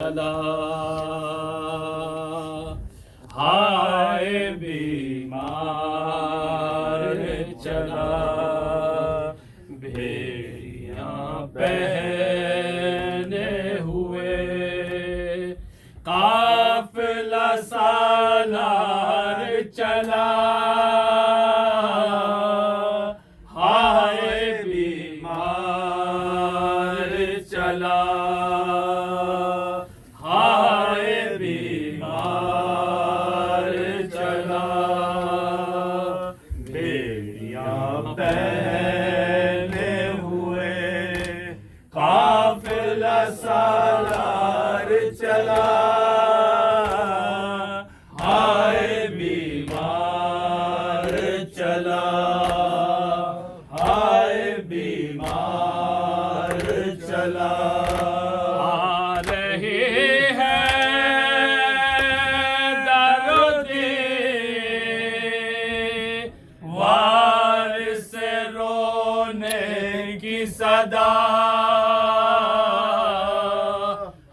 चला हाय बीमार चला भेड़िया पहने हुए काफिला सालार चला हाय बीमार चला पहने हुए काफिला सालार चला हाय बीमार चला हाय बीमार चला आ रहे हैं दर्दे की सदा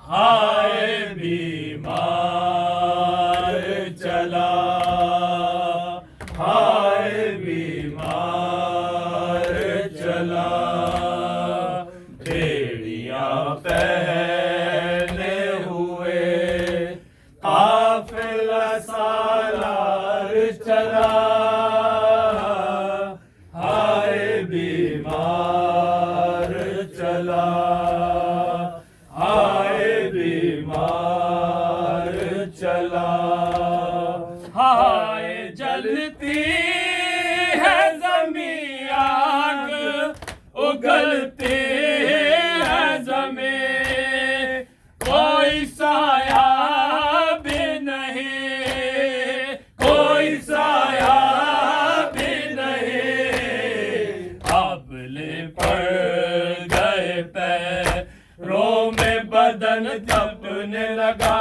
हाय बीमार चला हाय बीमार चला भेड़िया पहने हुए काफिला सालार चला हाय बीमार चला हाय बीमार चला हाय जलती है ज़मीं आग उगलती है ज़मीं कोई साया भी नहीं कोई साया भी नहीं अबले पड़ गए पैरों में बदन दबने लगा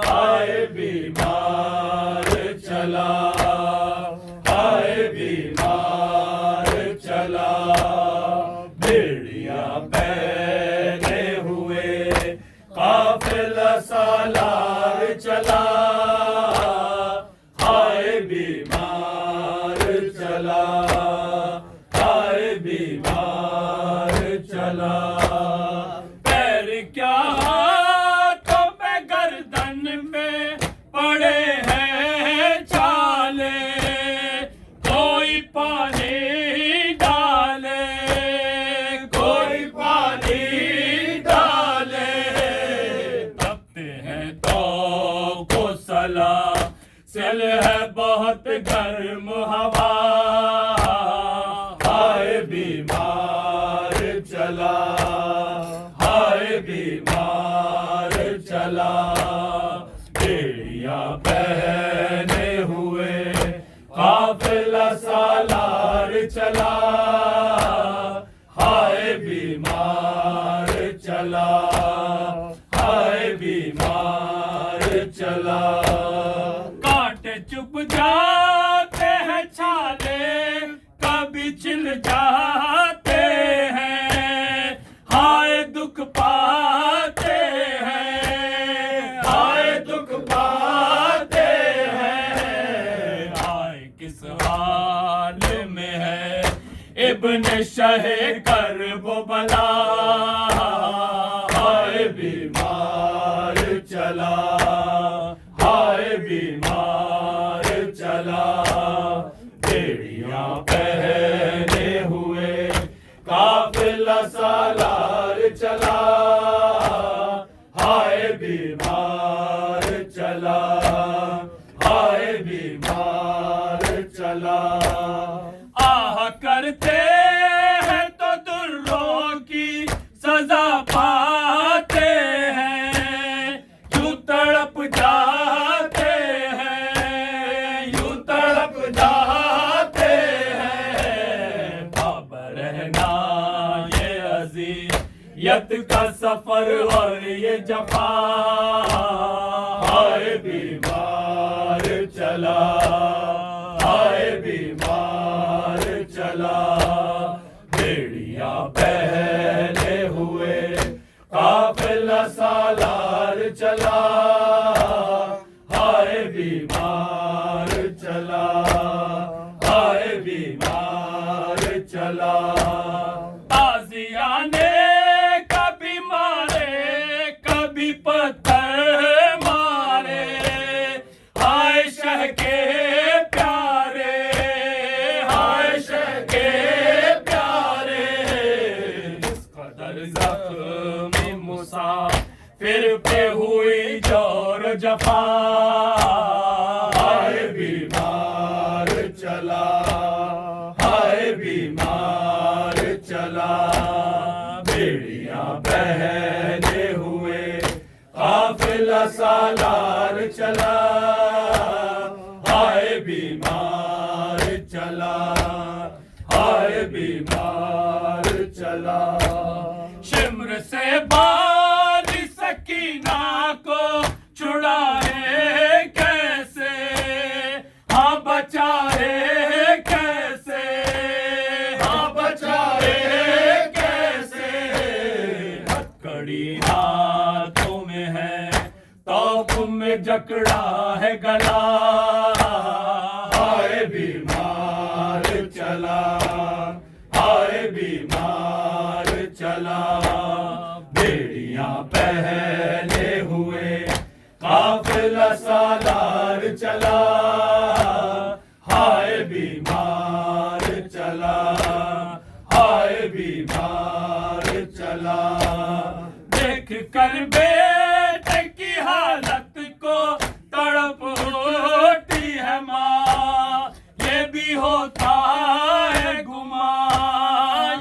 हाय बीमार चला हाय बीमार चला भेड़िया पहने हुए काफिला सालार चला हाय बीमार चला हाय बीमार चला पैर क्या हाथों पे गर्दन पे पड़े हैं छाले कोई पानी डाले कोई पानी डाले तपते हैं तो को सला सिल है बहुत गर्म हवा हाय बीमार चला हाय बीमार चला भेड़िया पहने हुए काफिला सालार चला हाय बीमार चला हाय बीमार चला कांटे चुभ जाते हैं छाले कभी छिल जाते हैं हाय दुख पाते हैं हाय दुख पाते हैं हाय किस हाल में है इब्ने शहे कर वो बला हाय बीमार चला हाय बीमार चला भेड़िया पहने हुए काफिला सालार चला हाय बीमार चला हाय बीमार चला आह करते हैं तो दुर्रों की सजा पाते हैं यूं तड़प जाते हैं यूं तड़प जाते हैं बाबा रहना ये अज़ियत का सफर और ये जफा हाय बीमार चला हाय बीमार चला भेड़िया पहने हुए काफिला चला, हाय बीमार चला, हाय बीमार चला। ताजियाने कभी मारे कभी पत्थर मारे, हाय शह के प्यारे, हाय शह के प्यारे। इस कदर ज़ख्मी मुसाफिर पे हुई जोर जफा, हाय बीमार चला, हाय बीमार चला। बेड़ियां बहने हुए काफिला सालार चला, हाय बीमार चला, हाय बीमार चला। शिम्र से बारी सकीना को छुड़ाए कैसे, हाँ बचाए कैसे, हाँ बचाए कैसे। हथकड़ी हाथों में है तौफ में जकड़ा है गला, हाय बीमार चला, हाय बीमार चला। बेड़ियां पहने हुए काफिला सालार चला, हाय बीमार चला, हाय बीमार चला। देख कर बेटे की हालत को तड़प होती है माँ, ये भी होता है गुमा,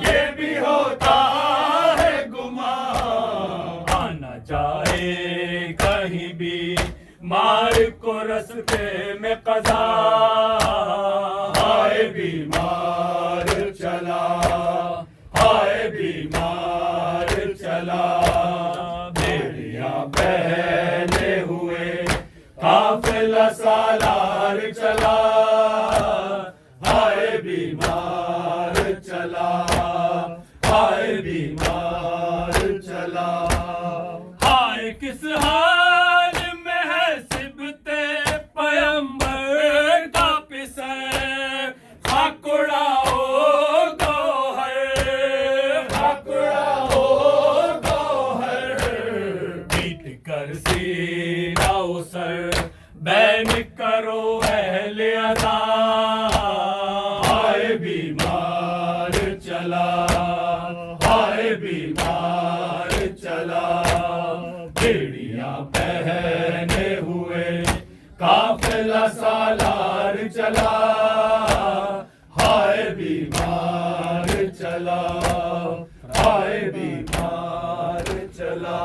ये भी होता है गुमा। आना जाए कहीं भी मार को रस्ते में कज़ा, हाय बीमार चला, हाय बीमार चला। बेड़ियां बहने हुए काफिला सालार चला, हाय बीमार चला, हाय बीमार चला। हाय किस हाल में है सिबते पयंबर का पिसर, खाकुड़ा ओ गौहर, खाकुड़ा ओ गौहर। पीट कर सीना उसर बैन करो अहले अदा, हाय बीमार चला, हाय बीमार चला। बेड़ियां पहने हुए काफिला सालार चला, हाय बीमार चला, हाय बीमार चला।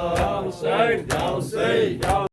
जाओ से जाओ।